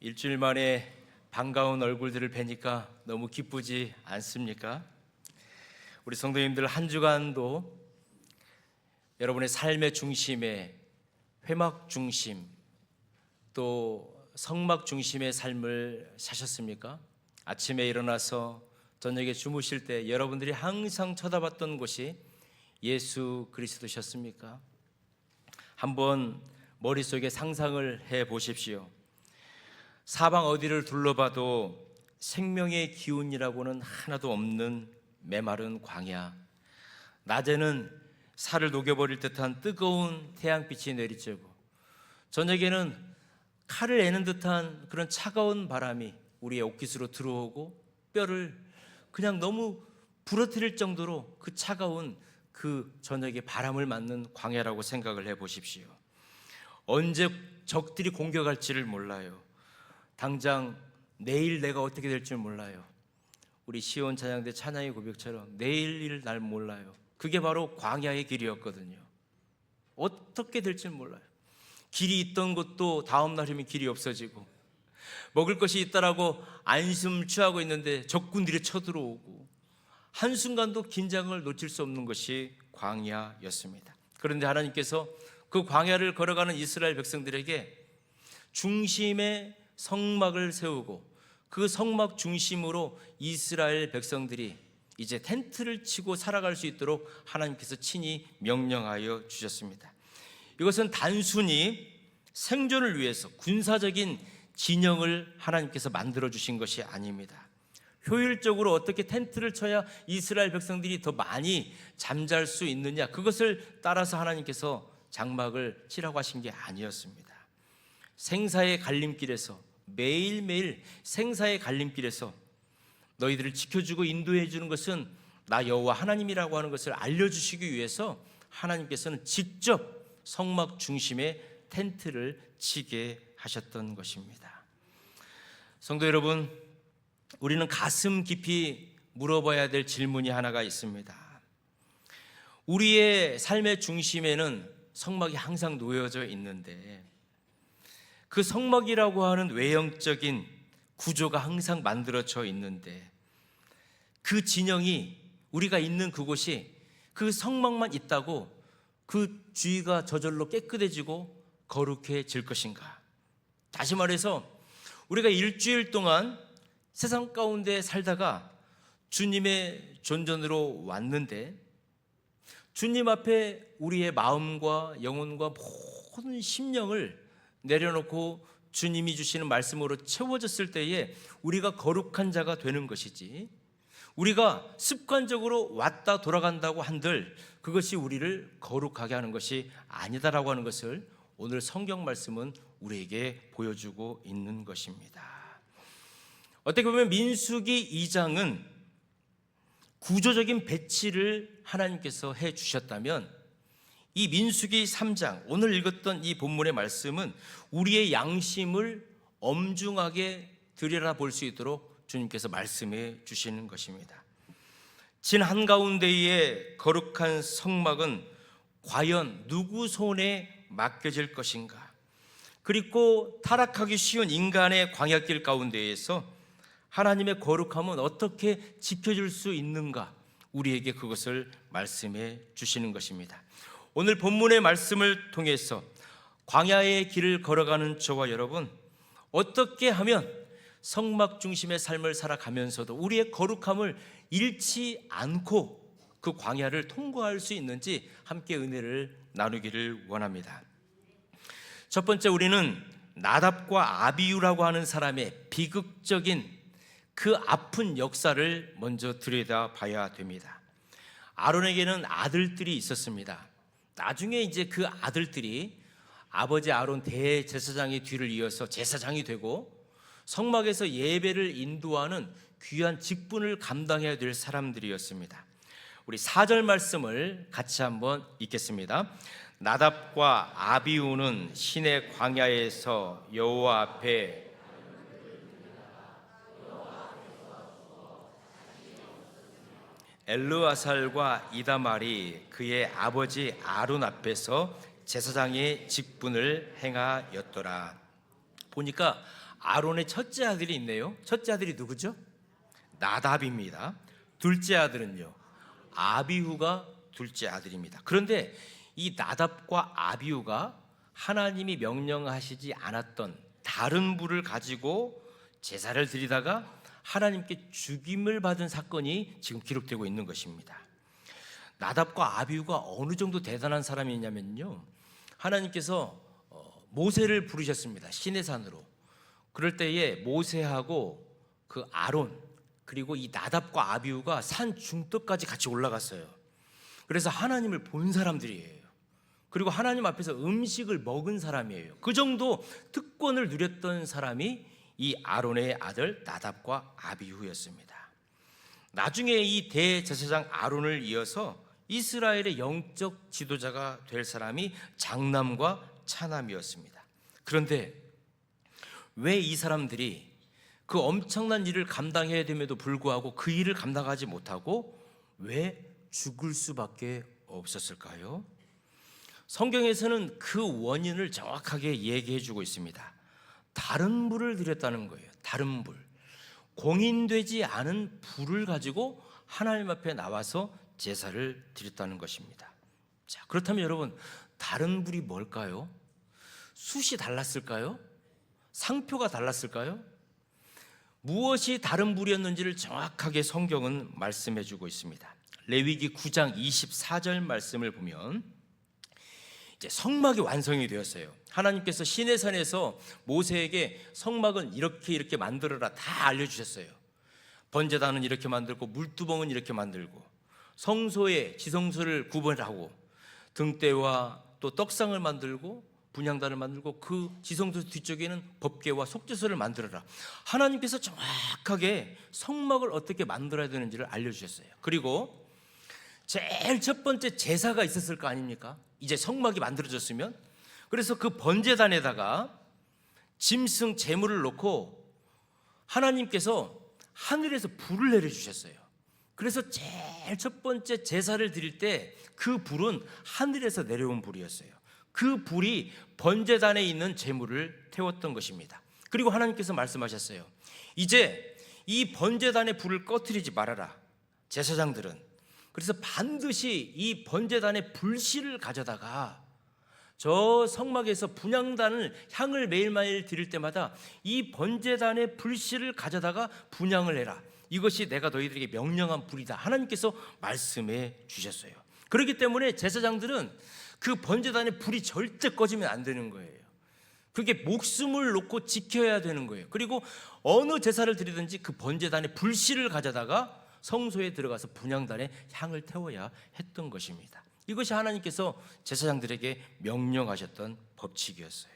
일주일 만에 반가운 얼굴들을 뵈니까 너무 기쁘지 않습니까? 우리 성도님들 한 주간도 여러분의 삶의 중심에 회막 중심 또 성막 중심의 삶을 사셨습니까? 아침에 일어나서 저녁에 주무실 때 여러분들이 항상 쳐다봤던 곳이 예수 그리스도셨습니까? 한번 머릿속에 상상을 해 보십시오. 사방 어디를 둘러봐도 생명의 기운이라고는 하나도 없는 메마른 광야, 낮에는 살을 녹여버릴 듯한 뜨거운 태양빛이 내리쬐고 저녁에는 칼을 에는 듯한 그런 차가운 바람이 우리의 옷깃으로 들어오고 뼈를 그냥 너무 부러뜨릴 정도로 그 차가운 그 저녁에 바람을 맞는 광야라고 생각을 해 보십시오. 언제 적들이 공격할지를 몰라요. 당장 내일 내가 어떻게 될지 몰라요. 우리 시온 찬양대 찬양의 고백처럼 내일 날 몰라요. 그게 바로 광야의 길이었거든요. 어떻게 될지 몰라요. 길이 있던 곳도 다음 날이면 길이 없어지고, 먹을 것이 있다라고 안심을 취하고 있는데 적군들이 쳐들어오고, 한순간도 긴장을 놓칠 수 없는 것이 광야였습니다. 그런데 하나님께서 그 광야를 걸어가는 이스라엘 백성들에게 중심에 성막을 세우고 그 성막 중심으로 이스라엘 백성들이 이제 텐트를 치고 살아갈 수 있도록 하나님께서 친히 명령하여 주셨습니다. 이것은 단순히 생존을 위해서 군사적인 진영을 하나님께서 만들어 주신 것이 아닙니다. 효율적으로 어떻게 텐트를 쳐야 이스라엘 백성들이 더 많이 잠잘 수 있느냐, 그것을 따라서 하나님께서 장막을 치라고 하신 게 아니었습니다. 생사의 갈림길에서, 매일매일 생사의 갈림길에서 너희들을 지켜주고 인도해 주는 것은 나 여호와 하나님이라고 하는 것을 알려주시기 위해서 하나님께서는 직접 성막 중심에 텐트를 치게 하셨던 것입니다. 성도 여러분, 우리는 가슴 깊이 물어봐야 될 질문이 하나가 있습니다. 우리의 삶의 중심에는 성막이 항상 놓여져 있는데 그 성막이라고 하는 외형적인 구조가 항상 만들어져 있는데 그 진영이, 우리가 있는 그곳이 그 성막만 있다고 그 주위가 저절로 깨끗해지고 거룩해질 것인가? 다시 말해서 우리가 일주일 동안 세상 가운데 살다가 주님의 존전으로 왔는데 주님 앞에 우리의 마음과 영혼과 모든 심령을 내려놓고 주님이 주시는 말씀으로 채워졌을 때에 우리가 거룩한 자가 되는 것이지, 우리가 습관적으로 왔다 돌아간다고 한들 그것이 우리를 거룩하게 하는 것이 아니다라고 하는 것을 오늘 성경 말씀은 우리에게 보여주고 있는 것입니다. 어떻게 보면 민수기 2장은 구조적인 배치를 하나님께서 해 주셨다면 이 민수기 3장, 오늘 읽었던 이 본문의 말씀은 우리의 양심을 엄중하게 들여다볼 수 있도록 주님께서 말씀해 주시는 것입니다. 진 한가운데의 거룩한 성막은 과연 누구 손에 맡겨질 것인가? 그리고 타락하기 쉬운 인간의 광야길 가운데에서 하나님의 거룩함은 어떻게 지켜줄 수 있는가? 우리에게 그것을 말씀해 주시는 것입니다. 오늘 본문의 말씀을 통해서 광야의 길을 걸어가는 저와 여러분, 어떻게 하면 성막 중심의 삶을 살아가면서도 우리의 거룩함을 잃지 않고 그 광야를 통과할 수 있는지 함께 은혜를 나누기를 원합니다. 첫 번째, 우리는 나답과 아비후라고 하는 사람의 비극적인 그 아픈 역사를 먼저 들여다봐야 됩니다. 아론에게는 아들들이 있었습니다. 나중에 이제 그 아들들이 아버지 아론 대제사장의 뒤를 이어서 제사장이 되고 성막에서 예배를 인도하는 귀한 직분을 감당해야 될 사람들이었습니다. 우리 4절 말씀을 같이 한번 읽겠습니다. 나답과 아비후는 시내 광야에서 여호와 앞에 엘르아살과 이다말이 그의 아버지 아론 앞에서 제사장의 직분을 행하였더라. 보니까 아론의 첫째 아들이 있네요. 첫째 아들이 누구죠? 나답입니다. 둘째 아들은요, 아비후가 둘째 아들입니다. 그런데 이 나답과 아비후가 하나님이 명령하시지 않았던 다른 불을 가지고 제사를 드리다가 하나님께 죽임을 받은 사건이 지금 기록되고 있는 것입니다. 나답과 아비후가 어느 정도 대단한 사람이냐면요, 하나님께서 모세를 부르셨습니다. 시내산으로. 그럴 때에 모세하고 그 아론 그리고 이 나답과 아비후가 산 중턱까지 같이 올라갔어요. 그래서 하나님을 본 사람들이에요. 그리고 하나님 앞에서 음식을 먹은 사람이에요. 그 정도 특권을 누렸던 사람이 이 아론의 아들 나답과 아비후였습니다. 나중에 이 대제사장 아론을 이어서 이스라엘의 영적 지도자가 될 사람이 장남과 차남이었습니다. 그런데 왜 이 사람들이 그 엄청난 일을 감당해야 됨에도 불구하고 그 일을 감당하지 못하고 왜 죽을 수밖에 없었을까요? 성경에서는 그 원인을 정확하게 얘기해 주고 있습니다. 다른 불을 드렸다는 거예요. 다른 불, 공인되지 않은 불을 가지고 하나님 앞에 나와서 제사를 드렸다는 것입니다. 자, 그렇다면 여러분, 다른 불이 뭘까요? 숫이 달랐을까요? 상표가 달랐을까요? 무엇이 다른 불이었는지를 정확하게 성경은 말씀해 주고 있습니다. 레위기 9장 24절 말씀을 보면 이제 성막이 완성이 되었어요. 하나님께서 시내산에서 모세에게 성막은 이렇게 만들어라 다 알려주셨어요. 번제단은 이렇게 만들고 물두멍은 이렇게 만들고 성소에 지성소를 구분하고 등대와 또 떡상을 만들고 분향단을 만들고 그 지성소 뒤쪽에는 법궤와 속죄소를 만들어라. 하나님께서 정확하게 성막을 어떻게 만들어야 되는지를 알려주셨어요. 그리고 제일 첫 번째 제사가 있었을 거 아닙니까? 이제 성막이 만들어졌으면. 그래서 그 번제단에다가 짐승 제물을 놓고 하나님께서 하늘에서 불을 내려주셨어요. 그래서 제일 첫 번째 제사를 드릴 때 그 불은 하늘에서 내려온 불이었어요. 그 불이 번제단에 있는 제물을 태웠던 것입니다. 그리고 하나님께서 말씀하셨어요. 이제 이 번제단의 불을 꺼트리지 말아라, 제사장들은. 그래서 반드시 이 번제단의 불씨를 가져다가 저 성막에서 분향단을 향을 매일매일 드릴 때마다 이 번제단의 불씨를 가져다가 분향을 해라. 이것이 내가 너희들에게 명령한 불이다. 하나님께서 말씀해 주셨어요. 그렇기 때문에 제사장들은 그 번제단의 불이 절대 꺼지면 안 되는 거예요. 그게 목숨을 놓고 지켜야 되는 거예요. 그리고 어느 제사를 드리든지 그 번제단의 불씨를 가져다가 성소에 들어가서 분향단에 향을 태워야 했던 것입니다. 이것이 하나님께서 제사장들에게 명령하셨던 법칙이었어요.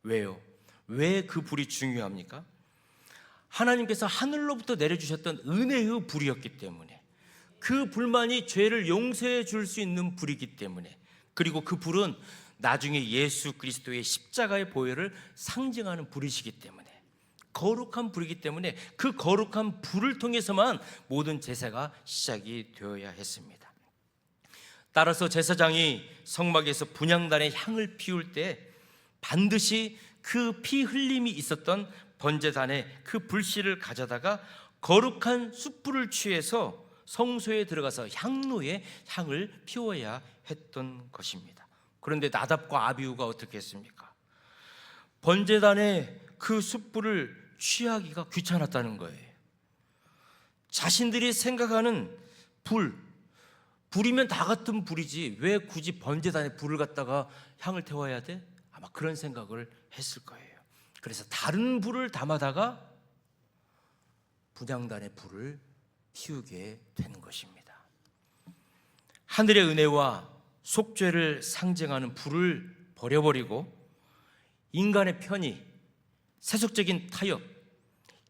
왜요? 왜 그 불이 중요합니까? 하나님께서 하늘로부터 내려주셨던 은혜의 불이었기 때문에, 그 불만이 죄를 용서해 줄 수 있는 불이기 때문에, 그리고 그 불은 나중에 예수 그리스도의 십자가의 보혈을 상징하는 불이시기 때문에, 거룩한 불이기 때문에 그 거룩한 불을 통해서만 모든 제사가 시작이 되어야 했습니다. 따라서 제사장이 성막에서 분향단에 향을 피울 때 반드시 그 피 흘림이 있었던 번제단에 그 불씨를 가져다가 거룩한 숯불을 취해서 성소에 들어가서 향로에 향을 피워야 했던 것입니다. 그런데 나답과 아비후가 어떻게 했습니까? 번제단에 그 숯불을 취하기가 귀찮았다는 거예요. 자신들이 생각하는 불이면 다 같은 불이지 왜 굳이 번제단에 불을 갖다가 향을 태워야 돼? 아마 그런 생각을 했을 거예요. 그래서 다른 불을 담아다가 분향단의 불을 피우게 되는 것입니다. 하늘의 은혜와 속죄를 상징하는 불을 버려버리고 인간의 편의, 세속적인 타협,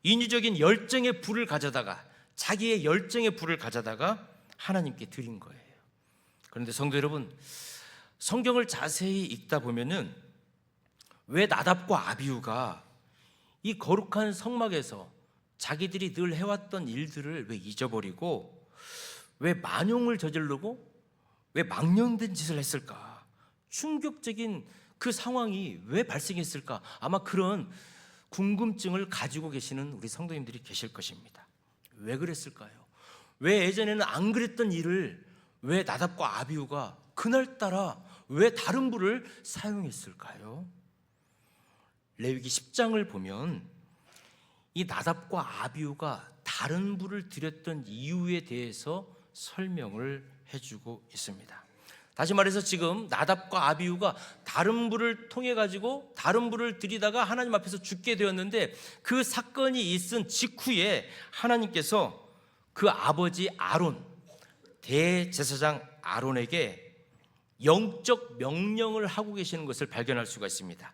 인위적인 열정의 불을 가져다가, 자기의 열정의 불을 가져다가 하나님께 드린 거예요. 그런데 성도 여러분, 성경을 자세히 읽다 보면은 왜 나답과 아비후가 이 거룩한 성막에서 자기들이 늘 해왔던 일들을 왜 잊어버리고 왜 만용을 저지르고 왜 망령된 짓을 했을까? 충격적인 그 상황이 왜 발생했을까? 아마 그런 궁금증을 가지고 계시는 우리 성도님들이 계실 것입니다. 왜 그랬을까요? 왜 예전에는 안 그랬던 일을 왜 나답과 아비후가 그날따라 왜 다른 불을 사용했을까요? 레위기 10장을 보면 이 나답과 아비후가 다른 불을 들였던 이유에 대해서 설명을 해주고 있습니다. 다시 말해서 지금 나답과 아비후가 다른 불을 통해 가지고 다른 불을 들이다가 하나님 앞에서 죽게 되었는데, 그 사건이 있은 직후에 하나님께서 그 아버지 아론, 대제사장 아론에게 영적 명령을 하고 계시는 것을 발견할 수가 있습니다.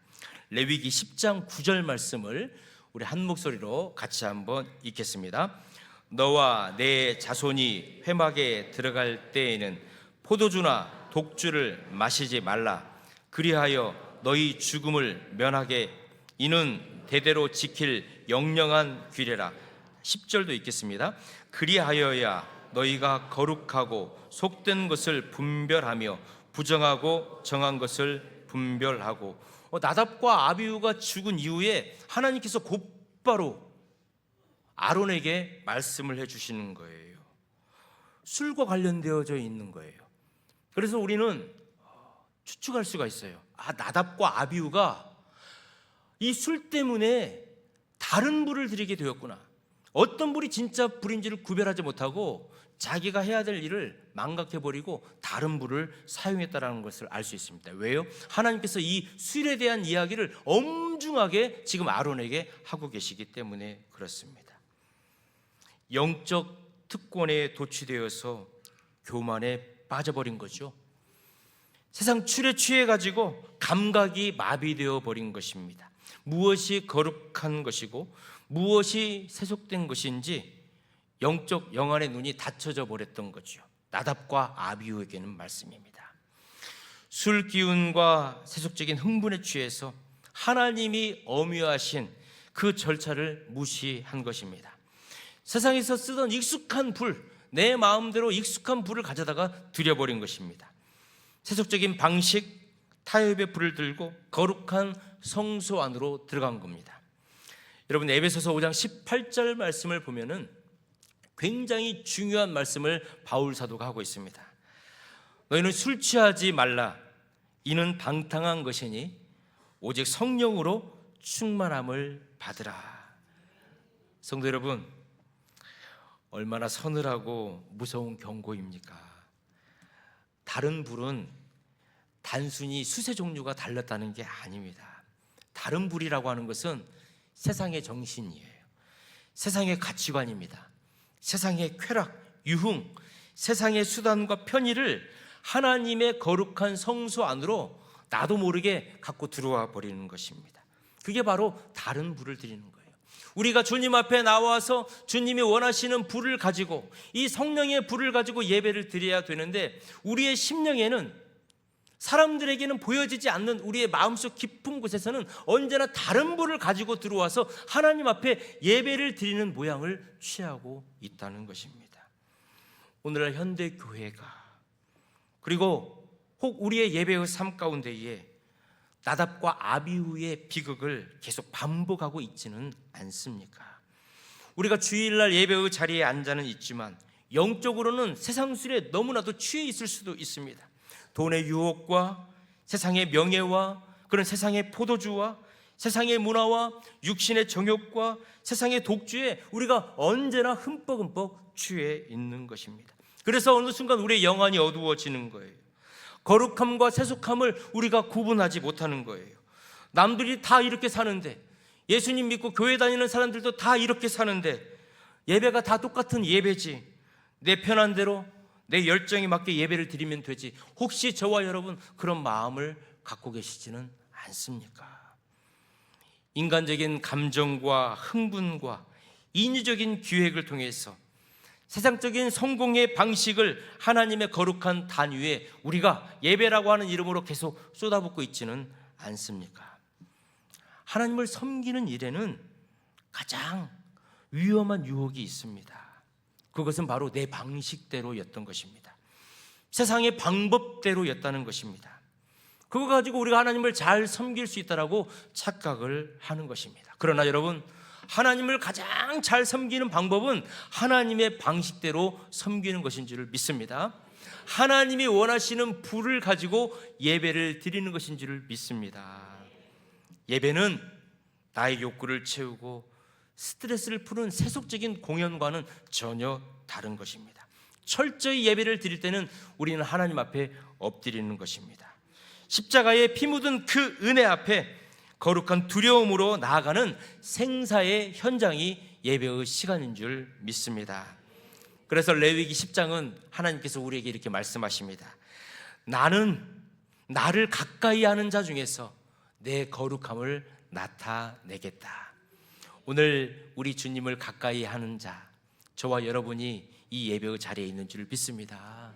레위기 10장 9절 말씀을 우리 한 목소리로 같이 한번 읽겠습니다. 너와 내 자손이 회막에 들어갈 때에는 포도주나 독주를 마시지 말라. 그리하여 너희 죽음을 면하게. 이는 대대로 지킬 영영한 규례라. 10절도 읽겠습니다. 그리하여야 너희가 거룩하고 속된 것을 분별하며 부정하고 정한 것을 분별하고. 나답과 아비후가 죽은 이후에 하나님께서 곧바로 아론에게 말씀을 해주시는 거예요. 술과 관련되어져 있는 거예요. 그래서 우리는 추측할 수가 있어요. 나답과 아비후가 이 술 때문에 다른 불을 들이게 되었구나. 어떤 불이 진짜 불인지를 구별하지 못하고 자기가 해야 될 일을 망각해버리고 다른 불을 사용했다는 것을 알 수 있습니다. 왜요? 하나님께서 이 술에 대한 이야기를 엄중하게 지금 아론에게 하고 계시기 때문에 그렇습니다. 영적 특권에 도취되어서 교만에 빠져버린 거죠. 세상 출에 취해가지고 감각이 마비되어 버린 것입니다. 무엇이 거룩한 것이고 무엇이 세속된 것인지 영적 영안의 눈이 닫혀져 버렸던 거죠. 나답과 아비후에게는 말씀입니다. 술 기운과 세속적인 흥분에 취해서 하나님이 엄유하신 그 절차를 무시한 것입니다. 세상에서 쓰던 익숙한 불, 내 마음대로 익숙한 불을 가져다가 들여버린 것입니다. 세속적인 방식, 타협의 불을 들고 거룩한 성소 안으로 들어간 겁니다. 여러분, 에베소서 5장 18절 말씀을 보면은 굉장히 중요한 말씀을 바울 사도가 하고 있습니다. 너희는 술 취하지 말라. 이는 방탕한 것이니 오직 성령으로 충만함을 받으라. 성도 여러분, 얼마나 서늘하고 무서운 경고입니까? 다른 불은 단순히 수세 종류가 달랐다는 게 아닙니다. 다른 불이라고 하는 것은 세상의 정신이에요. 세상의 가치관입니다. 세상의 쾌락, 유흥, 세상의 수단과 편의를 하나님의 거룩한 성소 안으로 나도 모르게 갖고 들어와 버리는 것입니다. 그게 바로 다른 불을 드리는 거예요. 우리가 주님 앞에 나와서 주님이 원하시는 불을 가지고, 이 성령의 불을 가지고 예배를 드려야 되는데, 우리의 심령에는, 사람들에게는 보여지지 않는 우리의 마음속 깊은 곳에서는 언제나 다른 불을 가지고 들어와서 하나님 앞에 예배를 드리는 모양을 취하고 있다는 것입니다. 오늘날 현대 교회가, 그리고 혹 우리의 예배의 삶 가운데에 나답과 아비후의 비극을 계속 반복하고 있지는 않습니까? 우리가 주일날 예배의 자리에 앉아는 있지만 영적으로는 세상 술에 너무나도 취해 있을 수도 있습니다. 돈의 유혹과 세상의 명예와 그런 세상의 포도주와 세상의 문화와 육신의 정욕과 세상의 독주에 우리가 언제나 흠뻑흠뻑 취해 있는 것입니다. 그래서 어느 순간 우리의 영안이 어두워지는 거예요. 거룩함과 세속함을 우리가 구분하지 못하는 거예요. 남들이 다 이렇게 사는데, 예수님 믿고 교회 다니는 사람들도 다 이렇게 사는데, 예배가 다 똑같은 예배지, 내 편한 대로 내 열정에 맞게 예배를 드리면 되지, 혹시 저와 여러분 그런 마음을 갖고 계시지는 않습니까? 인간적인 감정과 흥분과 인위적인 기획을 통해서 세상적인 성공의 방식을 하나님의 거룩한 단 위에 우리가 예배라고 하는 이름으로 계속 쏟아붓고 있지는 않습니까? 하나님을 섬기는 일에는 가장 위험한 유혹이 있습니다. 그것은 바로 내 방식대로였던 것입니다. 세상의 방법대로였다는 것입니다. 그거 가지고 우리가 하나님을 잘 섬길 수 있다라고 착각을 하는 것입니다. 그러나 여러분, 하나님을 가장 잘 섬기는 방법은 하나님의 방식대로 섬기는 것인 줄 믿습니다. 하나님이 원하시는 부를 가지고 예배를 드리는 것인 줄 믿습니다. 예배는 나의 욕구를 채우고 스트레스를 푸는 세속적인 공연과는 전혀 다른 것입니다. 철저히 예배를 드릴 때는 우리는 하나님 앞에 엎드리는 것입니다. 십자가에 피 묻은 그 은혜 앞에 거룩한 두려움으로 나아가는 생사의 현장이 예배의 시간인 줄 믿습니다. 그래서 레위기 10장은 하나님께서 우리에게 이렇게 말씀하십니다. 나는 나를 가까이 하는 자 중에서 내 거룩함을 나타내겠다. 오늘 우리 주님을 가까이 하는 자, 저와 여러분이 이 예배의 자리에 있는 줄 믿습니다.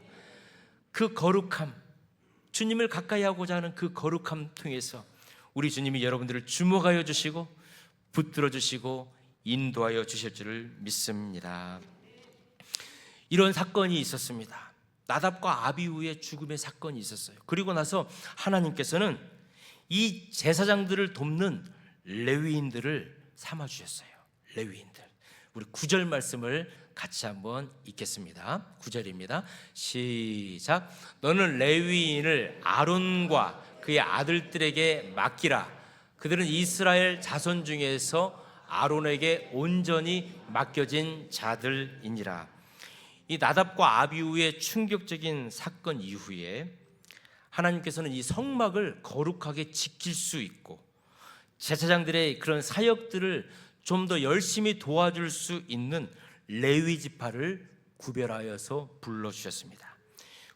그 거룩함, 주님을 가까이 하고자 하는 그 거룩함 통해서 우리 주님이 여러분들을 주목하여 주시고 붙들어 주시고 인도하여 주실 줄을 믿습니다. 이런 사건이 있었습니다. 나답과 아비후의 죽음의 사건이 있었어요. 그리고 나서 하나님께서는 이 제사장들을 돕는 레위인들을 삼아주셨어요. 레위인들. 우리 9절 말씀을 같이 한번 읽겠습니다. 9절입니다. 시작. 너는 레위인을 아론과 그의 아들들에게 맡기라. 그들은 이스라엘 자손 중에서 아론에게 온전히 맡겨진 자들이니라. 이 나답과 아비후의 충격적인 사건 이후에 하나님께서는 이 성막을 거룩하게 지킬 수 있고 제사장들의 그런 사역들을 좀 더 열심히 도와줄 수 있는 레위 지파를 구별하여서 불러주셨습니다.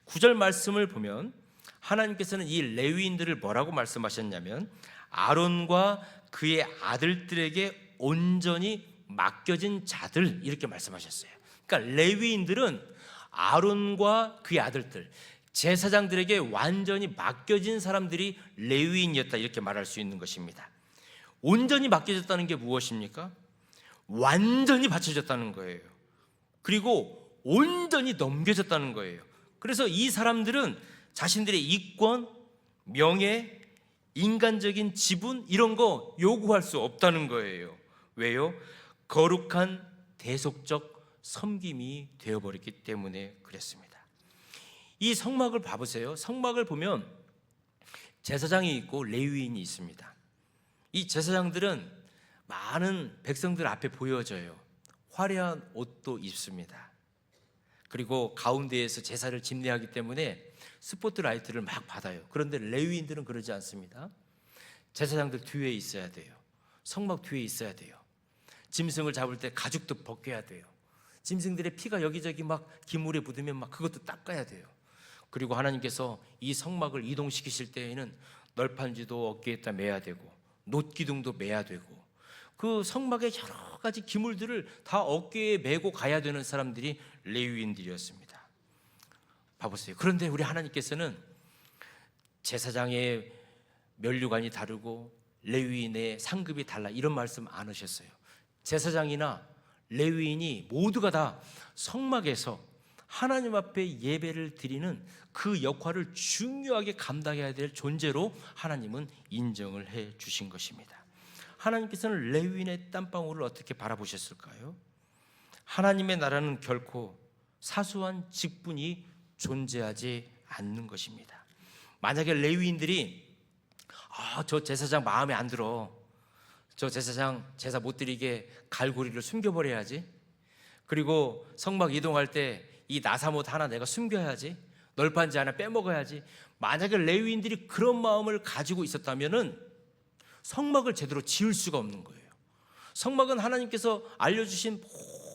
9절 말씀을 보면 하나님께서는 이 레위인들을 뭐라고 말씀하셨냐면 아론과 그의 아들들에게 온전히 맡겨진 자들, 이렇게 말씀하셨어요. 그러니까 레위인들은 아론과 그의 아들들, 제사장들에게 완전히 맡겨진 사람들이 레위인이었다, 이렇게 말할 수 있는 것입니다. 온전히 맡겨졌다는 게 무엇입니까? 완전히 바쳐졌다는 거예요. 그리고 온전히 넘겨졌다는 거예요. 그래서 이 사람들은 자신들의 이권, 명예, 인간적인 지분 이런 거 요구할 수 없다는 거예요. 왜요? 거룩한 대속적 섬김이 되어버렸기 때문에 그랬습니다. 이 성막을 봐보세요. 성막을 보면 제사장이 있고 레위인이 있습니다. 이 제사장들은 많은 백성들 앞에 보여져요. 화려한 옷도 입습니다. 그리고 가운데에서 제사를 집례하기 때문에 스포트라이트를 막 받아요. 그런데 레위인들은 그러지 않습니다. 제사장들 뒤에 있어야 돼요. 성막 뒤에 있어야 돼요. 짐승을 잡을 때 가죽도 벗겨야 돼요. 짐승들의 피가 여기저기 막 기물에 묻으면 막 그것도 닦아야 돼요. 그리고 하나님께서 이 성막을 이동시키실 때에는 널판지도 어깨에다 매야 되고 놋기둥도 매야 되고 그 성막의 여러 가지 기물들을 다 어깨에 메고 가야 되는 사람들이 레위인들이었습니다. 봐보세요. 그런데 우리 하나님께서는 제사장의 면류관이 다르고 레위인의 상급이 달라, 이런 말씀 안 하셨어요. 제사장이나 레위인이 모두가 다 성막에서 하나님 앞에 예배를 드리는 그 역할을 중요하게 감당해야 될 존재로 하나님은 인정을 해 주신 것입니다. 하나님께서는 레위인의 땀방울을 어떻게 바라보셨을까요? 하나님의 나라는 결코 사소한 직분이 존재하지 않는 것입니다. 만약에 레위인들이 저 제사장 마음에 안 들어, 저 제사장 제사 못 드리게 갈고리를 숨겨버려야지, 그리고 성막 이동할 때 이 나사못 하나 내가 숨겨야지, 널판지 하나 빼먹어야지, 만약에 레위인들이 그런 마음을 가지고 있었다면은 성막을 제대로 지을 수가 없는 거예요. 성막은 하나님께서 알려주신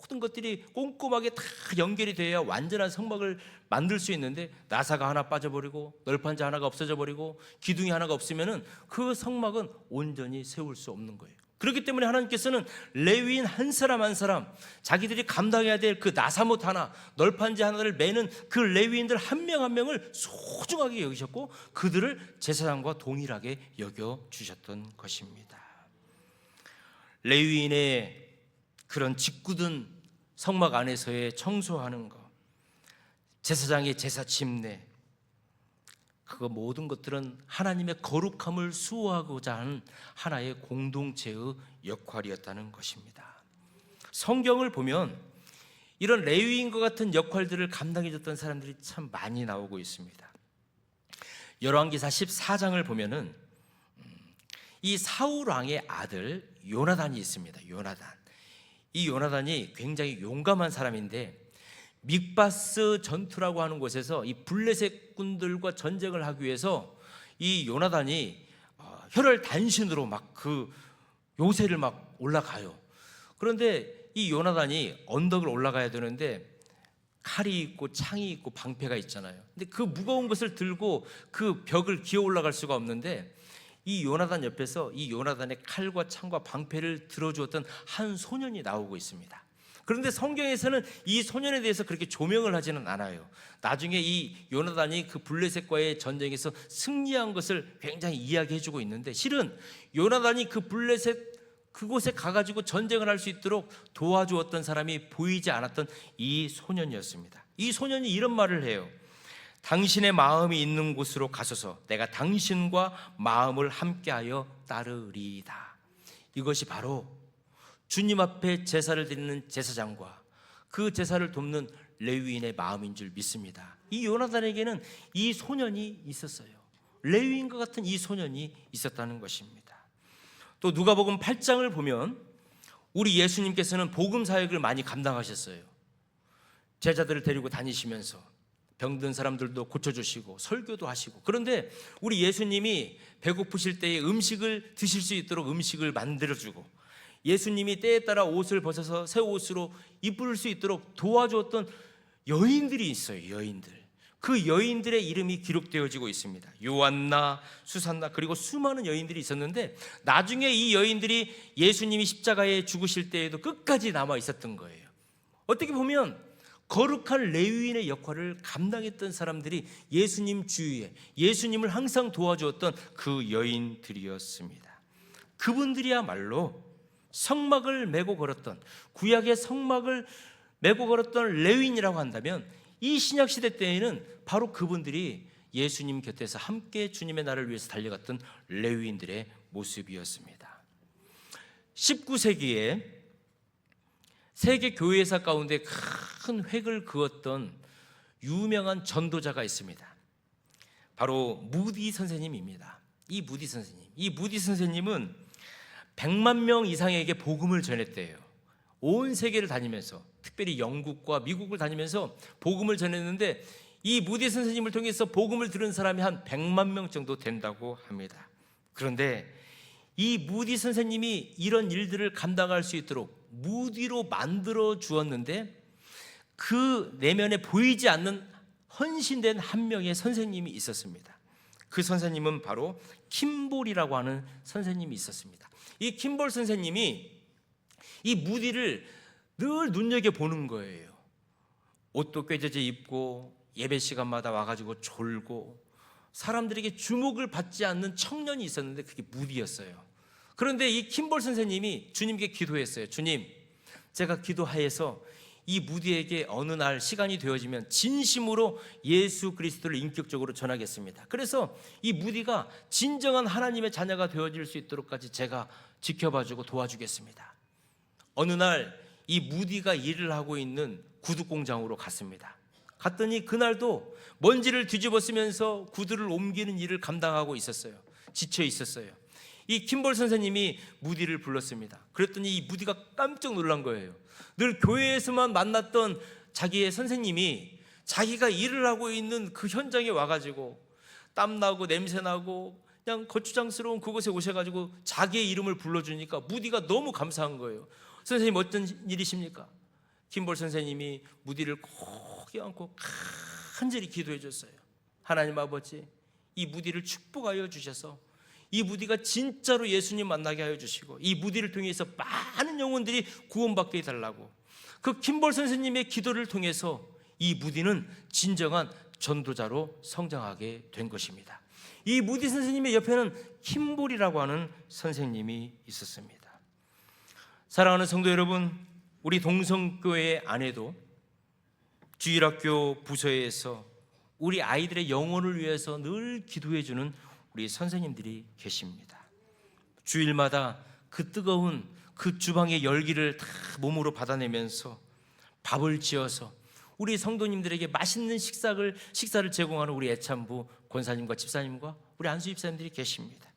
모든 것들이 꼼꼼하게 다 연결이 돼야 완전한 성막을 만들 수 있는데 나사가 하나 빠져버리고 널판지 하나가 없어져 버리고 기둥이 하나가 없으면은 그 성막은 온전히 세울 수 없는 거예요. 그렇기 때문에 하나님께서는 레위인 한 사람 한 사람, 자기들이 감당해야 될 그 나사못 하나, 널판지 하나를 매는 그 레위인들 한 명 한 명을 소중하게 여기셨고 그들을 제사장과 동일하게 여겨주셨던 것입니다. 레위인의 그런 짓궂은 성막 안에서의 청소하는 것, 제사장의 제사 집례, 그 모든 것들은 하나님의 거룩함을 수호하고자 하는 하나의 공동체의 역할이었다는 것입니다. 성경을 보면 이런 레위인과 같은 역할들을 감당해줬던 사람들이 참 많이 나오고 있습니다. 열왕기사 14장을 보면은 이 사울 왕의 아들 요나단이 있습니다. 요나단. 이 요나단이 굉장히 용감한 사람인데 믹바스 전투라고 하는 곳에서 이 블레셋 군들과 전쟁을 하기 위해서 이 요나단이 혈혈 단신으로 막 그 요새를 막 올라가요. 그런데 이 요나단이 언덕을 올라가야 되는데 칼이 있고 창이 있고 방패가 있잖아요. 근데 그 무거운 것을 들고 그 벽을 기어 올라갈 수가 없는데 이 요나단 옆에서 이 요나단의 칼과 창과 방패를 들어주었던 한 소년이 나오고 있습니다. 그런데 성경에서는 이 소년에 대해서 그렇게 조명을 하지는 않아요. 나중에 이 요나단이 그 블레셋과의 전쟁에서 승리한 것을 굉장히 이야기해주고 있는데, 실은 요나단이 그 블레셋 그곳에 가가지고 전쟁을 할 수 있도록 도와주었던 사람이 보이지 않았던 이 소년이었습니다. 이 소년이 이런 말을 해요. 당신의 마음이 있는 곳으로 가소서. 내가 당신과 마음을 함께하여 따르리이다. 이것이 바로 주님 앞에 제사를 드리는 제사장과 그 제사를 돕는 레위인의 마음인 줄 믿습니다. 이 요나단에게는 이 소년이 있었어요. 레위인과 같은 이 소년이 있었다는 것입니다. 또 누가복음 8장을 보면 우리 예수님께서는 복음 사역을 많이 감당하셨어요. 제자들을 데리고 다니시면서 병든 사람들도 고쳐주시고 설교도 하시고, 그런데 우리 예수님이 배고프실 때에 음식을 드실 수 있도록 음식을 만들어주고, 예수님이 때에 따라 옷을 벗어서 새 옷으로 입을 수 있도록 도와주었던 여인들이 있어요. 여인들. 그 여인들의 이름이 기록되어지고 있습니다. 요한나, 수산나, 그리고 수많은 여인들이 있었는데 나중에 이 여인들이 예수님이 십자가에 죽으실 때에도 끝까지 남아 있었던 거예요. 어떻게 보면 거룩한 레위인의 역할을 감당했던 사람들이 예수님 주위에 예수님을 항상 도와주었던 그 여인들이었습니다. 그분들이야말로 성막을 메고 걸었던, 구약의 성막을 메고 걸었던 레위인이라고 한다면 이 신약 시대 때에는 바로 그분들이 예수님 곁에서 함께 주님의 나라를 위해서 달려갔던 레위인들의 모습이었습니다. 19세기에 세계 교회사 가운데 큰 획을 그었던 유명한 전도자가 있습니다. 바로 무디 선생님입니다. 이 무디 선생님은 100만 명 이상에게 복음을 전했대요. 온 세계를 다니면서, 특별히 영국과 미국을 다니면서 복음을 전했는데 이 무디 선생님을 통해서 복음을 들은 사람이 한 100만 명 정도 된다고 합니다. 그런데 이 무디 선생님이 이런 일들을 감당할 수 있도록 무디로 만들어 주었는데 그 내면에 보이지 않는 헌신된 한 명의 선생님이 있었습니다. 그 선생님은 바로 킴볼이라고 하는 선생님이 있었습니다. 이 킴볼 선생님이 이 무디를 늘 눈여겨보는 거예요. 옷도 꾀져져 입고 예배 시간마다 와가지고 졸고 사람들에게 주목을 받지 않는 청년이 있었는데 그게 무디였어요. 그런데 이 킴볼 선생님이 주님께 기도했어요. 주님, 제가 기도하여서 이 무디에게 어느 날 시간이 되어지면 진심으로 예수 그리스도를 인격적으로 전하겠습니다. 그래서 이 무디가 진정한 하나님의 자녀가 되어질 수 있도록까지 제가 지켜봐주고 도와주겠습니다. 어느 날 이 무디가 일을 하고 있는 구두 공장으로 갔습니다. 갔더니 그날도 먼지를 뒤집어 쓰면서 구두를 옮기는 일을 감당하고 있었어요. 지쳐 있었어요. 이 킴볼 선생님이 무디를 불렀습니다. 그랬더니 이 무디가 깜짝 놀란 거예요. 늘 교회에서만 만났던 자기의 선생님이 자기가 일을 하고 있는 그 현장에 와가지고 땀나고 냄새나고 그냥 거추장스러운 그곳에 오셔가지고 자기의 이름을 불러주니까 무디가 너무 감사한 거예요. 선생님, 어떤 일이십니까? 킴볼 선생님이 무디를 꼭 껴안고 간절히 기도해 줬어요. 하나님 아버지, 이 무디를 축복하여 주셔서 이 무디가 진짜로 예수님 만나게 하여 주시고 이 무디를 통해서 많은 영혼들이 구원받게 해달라고, 그 킴볼 선생님의 기도를 통해서 이 무디는 진정한 전도자로 성장하게 된 것입니다. 이 무디 선생님의 옆에는 킴볼이라고 하는 선생님이 있었습니다. 사랑하는 성도 여러분, 우리 동성교회 안에도 주일학교 부서에서 우리 아이들의 영혼을 위해서 늘 기도해 주는 우리 선생님들이 계십니다. 주일마다 그 뜨거운 그 주방의 열기를 다 몸으로 받아내면서 밥을 지어서 우리 성도님들에게 맛있는 식사를 제공하는 우리 애참부 권사님과 집사님과 우리 안수 집사님들이 계십니다.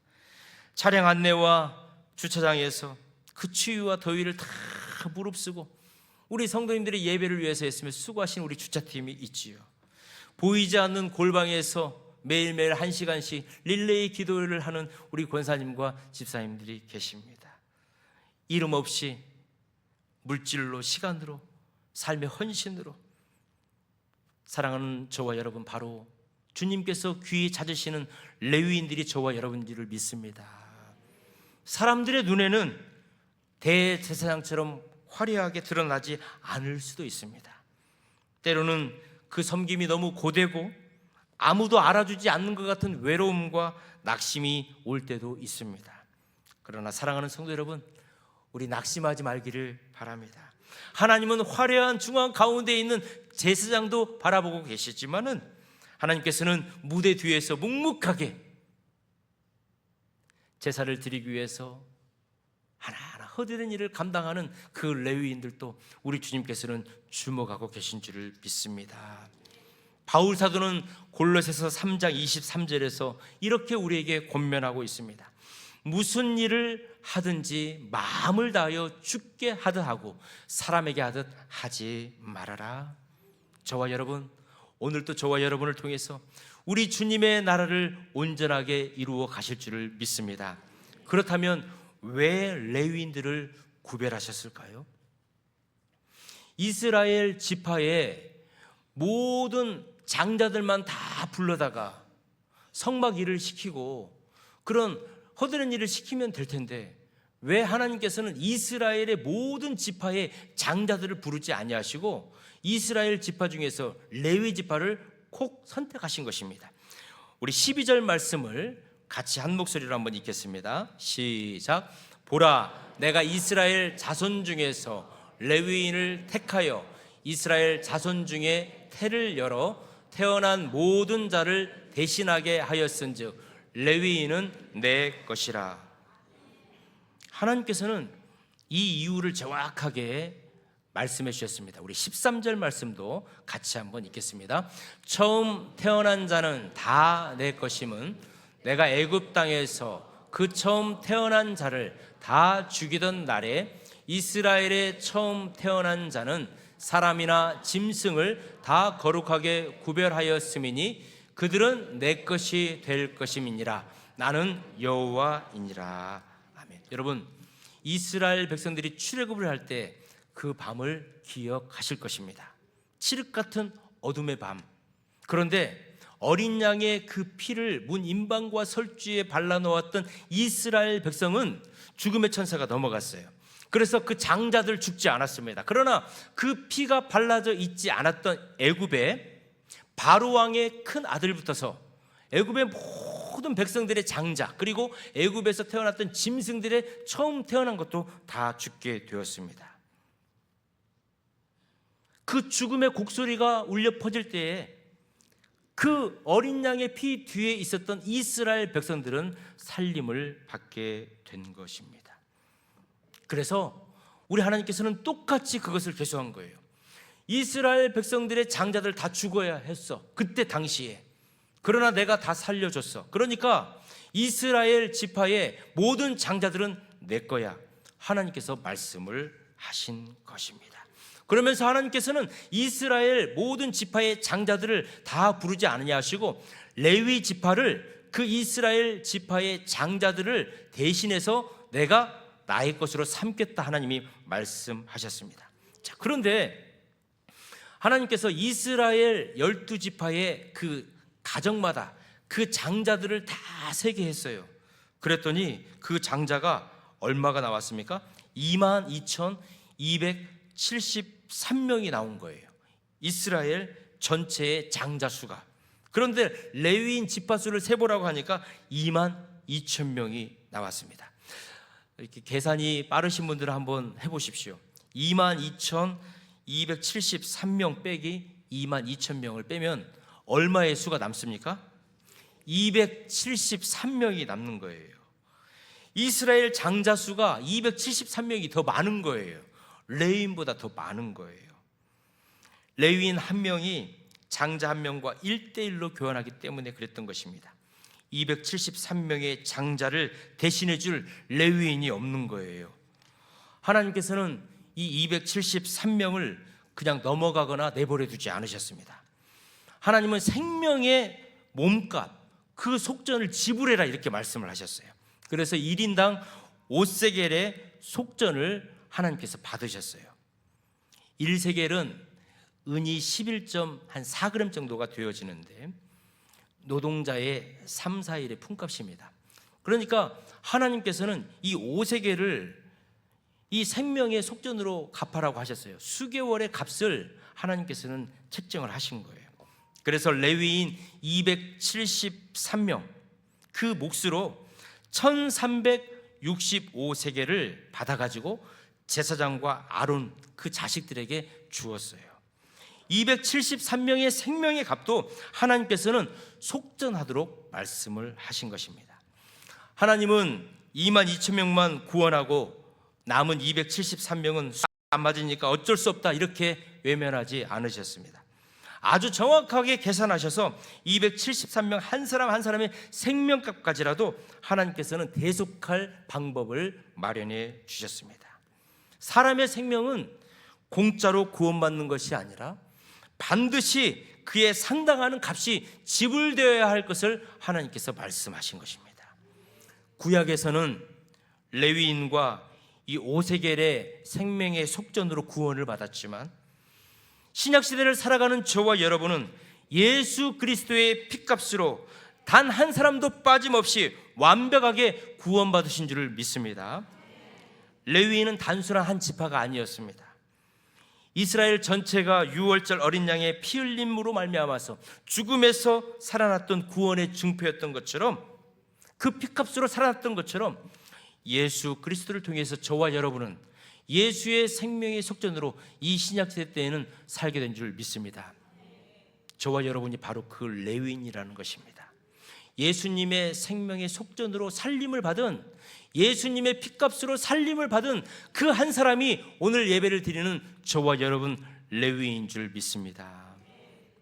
차량 안내와 주차장에서 그 추위와 더위를 다 무릅쓰고 우리 성도님들의 예배를 위해서 했으며 수고하신 우리 주차팀이 있지요. 보이지 않는 골방에서 매일매일 1시간씩 릴레이 기도를 하는 우리 권사님과 집사님들이 계십니다. 이름 없이 물질로, 시간으로, 삶의 헌신으로 사랑하는 저와 여러분, 바로 주님께서 귀히 찾으시는 레위인들이 저와 여러분들을 믿습니다. 사람들의 눈에는 대제사장처럼 화려하게 드러나지 않을 수도 있습니다. 때로는 그 섬김이 너무 고되고 아무도 알아주지 않는 것 같은 외로움과 낙심이 올 때도 있습니다. 그러나 사랑하는 성도 여러분, 우리 낙심하지 말기를 바랍니다. 하나님은 화려한 중앙 가운데 있는 제사장도 바라보고 계시지만은 하나님께서는 무대 뒤에서 묵묵하게 제사를 드리기 위해서 하나하나 허드렛 일을 감당하는 그 레위인들도 우리 주님께서는 주목하고 계신 줄을 믿습니다. 바울 사도는 골로새서 3장 23절에서 이렇게 우리에게 권면하고 있습니다. 무슨 일을 하든지 마음을 다하여 주께 하듯 하고 사람에게 하듯 하지 말아라. 저와 여러분, 오늘도 저와 여러분을 통해서 우리 주님의 나라를 온전하게 이루어 가실 줄을 믿습니다. 그렇다면 왜 레위인들을 구별하셨을까요? 이스라엘 지파의 모든 장자들만 다 불러다가 성막 일을 시키고 그런 허드렛 일을 시키면 될 텐데 왜 하나님께서는 이스라엘의 모든 지파의 장자들을 부르지 아니하시고 이스라엘 지파 중에서 레위 지파를 콕 선택하신 것입니다. 우리 12절 말씀을 같이 한 목소리로 한번 읽겠습니다. 시작. 보라, 내가 이스라엘 자손 중에서 레위인을 택하여 이스라엘 자손 중에 태를 열어 태어난 모든 자를 대신하게 하였은즉 레위인은 내 것이라. 하나님께서는 이 이유를 정확하게 말씀해 주셨습니다. 우리 13절 말씀도 같이 한번 읽겠습니다. 처음 태어난 자는 다 내 것임은 내가 애굽 땅에서 그 처음 태어난 자를 다 죽이던 날에 이스라엘의 처음 태어난 자는 사람이나 짐승을 다 거룩하게 구별하였음이니 그들은 내 것이 될 것임이니라. 나는 여호와이니라. 아멘. 여러분, 이스라엘 백성들이 출애굽을 할 때 그 밤을 기억하실 것입니다. 칠흑 같은 어둠의 밤. 그런데 어린 양의 그 피를 문 임방과 설주에 발라놓았던 이스라엘 백성은 죽음의 천사가 넘어갔어요. 그래서 그 장자들 죽지 않았습니다. 그러나 그 피가 발라져 있지 않았던 애굽에 바로 왕의 큰 아들부터서 애굽의 모든 백성들의 장자, 그리고 애굽에서 태어났던 짐승들의 처음 태어난 것도 다 죽게 되었습니다. 그 죽음의 곡소리가 울려 퍼질 때에 그 어린 양의 피 뒤에 있었던 이스라엘 백성들은 살림을 받게 된 것입니다. 그래서 우리 하나님께서는 똑같이 그것을 계수한 거예요. 이스라엘 백성들의 장자들 다 죽어야 했어, 그때 당시에. 그러나 내가 다 살려줬어. 그러니까 이스라엘 지파의 모든 장자들은 내 거야. 하나님께서 말씀을 하신 것입니다. 그러면서 하나님께서는 이스라엘 모든 지파의 장자들을 다 부르지 않으냐 하시고 레위 지파를, 그 이스라엘 지파의 장자들을 대신해서 내가 나의 것으로 삼겠다 하나님이 말씀하셨습니다. 자, 그런데 하나님께서 이스라엘 12지파의 그 가정마다 그 장자들을 다 세게 했어요. 그랬더니 그 장자가 얼마가 나왔습니까? 22,273명이 나온 거예요. 이스라엘 전체의 장자 수가. 그런데 레위인 지파수를 세보라고 하니까 22,000명이 나왔습니다. 이렇게 계산이 빠르신 분들은 한번 해보십시오. 22,273명 빼기 22,000명을 빼면 얼마의 수가 남습니까? 273명이 남는 거예요. 이스라엘 장자 수가 273명이 더 많은 거예요. 레위인보다 더 많은 거예요. 레위인 한 명이 장자 한 명과 1대1로 교환하기 때문에 그랬던 것입니다. 273명의 장자를 대신해 줄 레위인이 없는 거예요. 하나님께서는 이 273명을 그냥 넘어가거나 내버려 두지 않으셨습니다. 하나님은 생명의 몸값, 그 속전을 지불해라 이렇게 말씀을 하셨어요. 그래서 1인당 5세겔의 속전을 하나님께서 받으셨어요. 1세겔은 은이 11.4g 정도가 되어지는데 노동자의 3, 4일의 품값입니다. 그러니까 하나님께서는 이 5세겔을 이 생명의 속전으로 갚아라고 하셨어요. 수개월의 값을 하나님께서는 책정을 하신 거예요. 그래서 레위인 273명 그 몫으로 1365세겔을 받아가지고 제사장과 아론 그 자식들에게 주었어요. 273명의 생명의 값도 하나님께서는 속전하도록 말씀을 하신 것입니다. 하나님은 22,000명만 구원하고 남은 273명은 안 맞으니까 어쩔 수 없다 이렇게 외면하지 않으셨습니다. 아주 정확하게 계산하셔서 273명 한 사람 한 사람의 생명값까지라도 하나님께서는 대속할 방법을 마련해 주셨습니다. 사람의 생명은 공짜로 구원받는 것이 아니라 반드시 그에 상당하는 값이 지불되어야 할 것을 하나님께서 말씀하신 것입니다. 구약에서는 레위인과 이 5세겔의 생명의 속전으로 구원을 받았지만 신약시대를 살아가는 저와 여러분은 예수 그리스도의 피값으로 단 한 사람도 빠짐없이 완벽하게 구원받으신 줄을 믿습니다. 레위인은 단순한 한 지파가 아니었습니다. 이스라엘 전체가 유월절 어린 양의 피 흘림으로 말미암아서 죽음에서 살아났던 구원의 증표였던 것처럼 그 피값으로 살아났던 것처럼 예수 그리스도를 통해서 저와 여러분은 예수의 생명의 속전으로 이 신약시대 때에는 살게 된 줄 믿습니다. 저와 여러분이 바로 그 레위인이라는 것입니다. 예수님의 생명의 속전으로 살림을 받은, 예수님의 피값으로 살림을 받은 그 한 사람이 오늘 예배를 드리는 저와 여러분 레위인인 줄 믿습니다.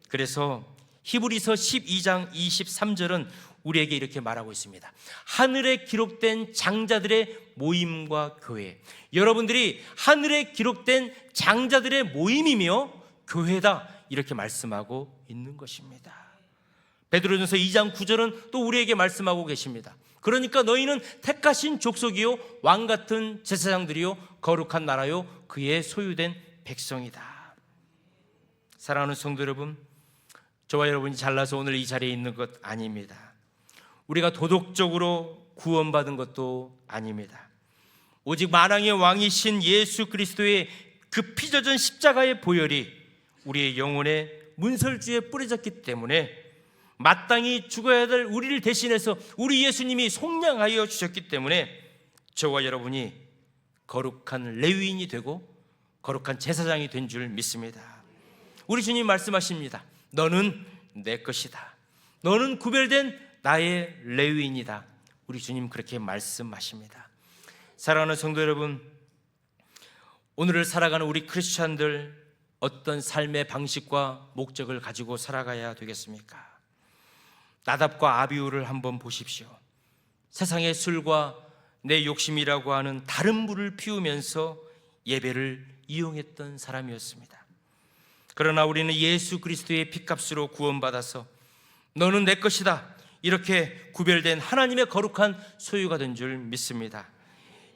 그래서 히브리서 12장 23절은 우리에게 이렇게 말하고 있습니다. 하늘에 기록된 장자들의 모임과 교회, 여러분들이 하늘에 기록된 장자들의 모임이며 교회다 이렇게 말씀하고 있는 것입니다. 베드로전서 2장 9절은 또 우리에게 말씀하고 계십니다. 그러니까 너희는 택하신 족속이요 왕같은 제사장들이요 거룩한 나라요 그의 소유된 백성이다. 사랑하는 성도 여러분, 저와 여러분이 잘나서 오늘 이 자리에 있는 것 아닙니다. 우리가 도덕적으로 구원받은 것도 아닙니다. 오직 만왕의 왕이신 예수 그리스도의 그 피젖은 십자가의 보혈이 우리의 영혼의 문설주에 뿌려졌기 때문에 마땅히 죽어야 될 우리를 대신해서 우리 예수님이 속량하여 주셨기 때문에 저와 여러분이 거룩한 레위인이 되고 거룩한 제사장이 된 줄 믿습니다. 우리 주님 말씀하십니다. 너는 내 것이다. 너는 구별된 나의 레위인이다. 우리 주님 그렇게 말씀하십니다. 사랑하는 성도 여러분, 오늘을 살아가는 우리 크리스찬들 어떤 삶의 방식과 목적을 가지고 살아가야 되겠습니까? 나답과 아비후를 한번 보십시오. 세상의 술과 내 욕심이라고 하는 다른 불을 피우면서 예배를 이용했던 사람이었습니다. 그러나 우리는 예수 그리스도의 피값으로 구원받아서 너는 내 것이다 이렇게 구별된 하나님의 거룩한 소유가 된 줄 믿습니다.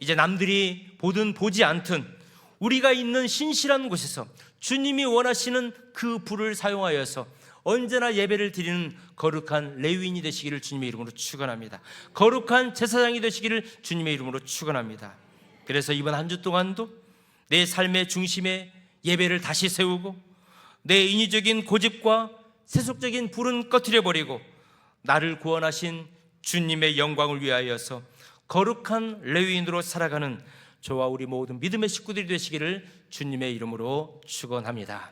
이제 남들이 보든 보지 않든 우리가 있는 신실한 곳에서 주님이 원하시는 그 불을 사용하여서 언제나 예배를 드리는 거룩한 레위인이 되시기를 주님의 이름으로 축원합니다. 거룩한 제사장이 되시기를 주님의 이름으로 축원합니다. 그래서 이번 한 주 동안도 내 삶의 중심에 예배를 다시 세우고 내 인위적인 고집과 세속적인 불은 꺼트려버리고 나를 구원하신 주님의 영광을 위하여서 거룩한 레위인으로 살아가는 저와 우리 모든 믿음의 식구들이 되시기를 주님의 이름으로 축원합니다.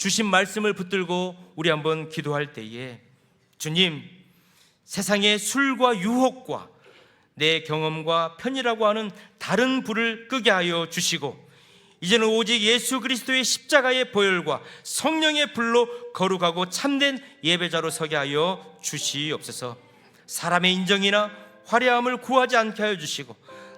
주신 말씀을 붙들고 우리 한번 기도할 때에, 주님, 세상의 술과 유혹과 내 경험과 편이라고 하는 다른 불을 끄게 하여 주시고, 이제는 오직 예수 그리스도의 십자가의 보혈과 성령의 불로 거룩하고 참된 예배자로 서게 하여 주시옵소서. 사람의 인정이나 화려함을 구하지 않게 하여 주시고,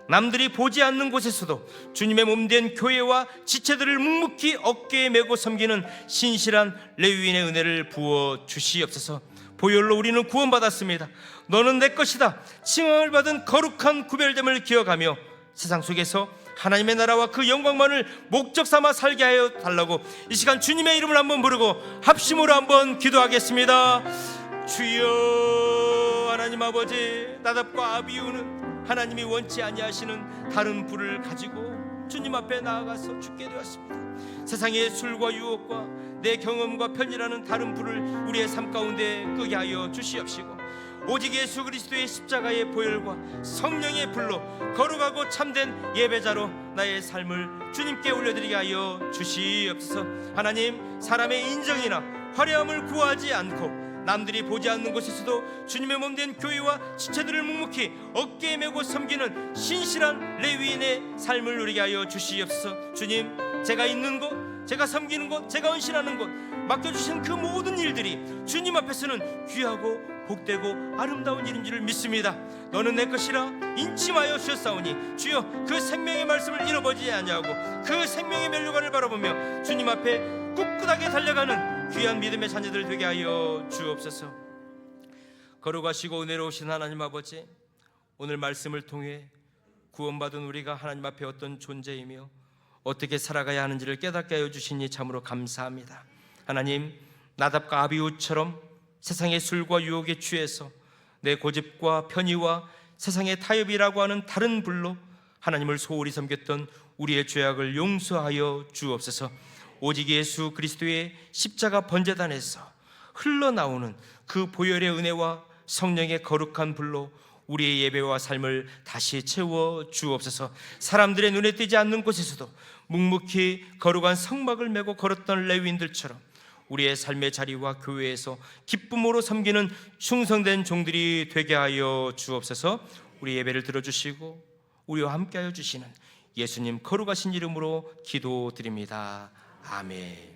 남들이 보지 않는 곳에서도 주님의 몸된 교회와 지체들을 묵묵히 어깨에 메고 섬기는 신실한 레위인의 은혜를 부어 주시옵소서. 보혈로 우리는 구원받았습니다. 너는 내 것이다 칭함을 받은 거룩한 구별됨을 기억하며 세상 속에서 하나님의 나라와 그 영광만을 목적 삼아 살게 하여 달라고 이 시간 주님의 이름을 한번 부르고 합심으로 한번 기도하겠습니다. 주여, 하나님 아버지, 나답과 아비후는 하나님이 원치 아니하시는 다른 불을 가지고 주님 앞에 나아가서 죽게 되었습니다. 세상의 술과 유혹과 내 경험과 편이라는 다른 불을 우리의 삶 가운데 끄게 하여 주시옵시고, 오직 예수 그리스도의 십자가의 보혈과 성령의 불로 거룩하고 참된 예배자로 나의 삶을 주님께 올려드리게 하여 주시옵소서. 하나님, 사람의 인정이나 화려함을 구하지 않고 남들이 보지 않는 곳에서도 주님의 몸된 교회와 지체들을 묵묵히 어깨에 메고 섬기는 신실한 레위인의 삶을 누리게 하여 주시옵소서. 주님, 제가 있는 곳, 제가 섬기는 곳, 제가 헌신하는 곳, 맡겨주신 그 모든 일들이 주님 앞에서는 귀하고 복되고 아름다운 일인 줄을 믿습니다. 너는 내 것이라 인침하여 주셨사오니 주여, 그 생명의 말씀을 잃어버리지 아니하고 그 생명의 면류관을 바라보며 주님 앞에 꿋꿋하게 달려가는 귀한 믿음의 자녀들 되게 하여 주옵소서. 거룩하시고 은혜로우신 하나님 아버지, 오늘 말씀을 통해 구원받은 우리가 하나님 앞에 어떤 존재이며 어떻게 살아가야 하는지를 깨닫게 하여 주시니 참으로 감사합니다. 하나님, 나답과 아비후처럼 세상의 술과 유혹에 취해서 내 고집과 편의와 세상의 타협이라고 하는 다른 불로 하나님을 소홀히 섬겼던 우리의 죄악을 용서하여 주옵소서. 오직 예수 그리스도의 십자가 번제단에서 흘러나오는 그 보혈의 은혜와 성령의 거룩한 불로 우리의 예배와 삶을 다시 채워 주옵소서. 사람들의 눈에 띄지 않는 곳에서도 묵묵히 거룩한 성막을 메고 걸었던 레위인들처럼 우리의 삶의 자리와 교회에서 기쁨으로 섬기는 충성된 종들이 되게 하여 주옵소서. 우리 예배를 들어주시고 우리와 함께 하여 주시는 예수님 거룩하신 이름으로 기도드립니다. 아멘.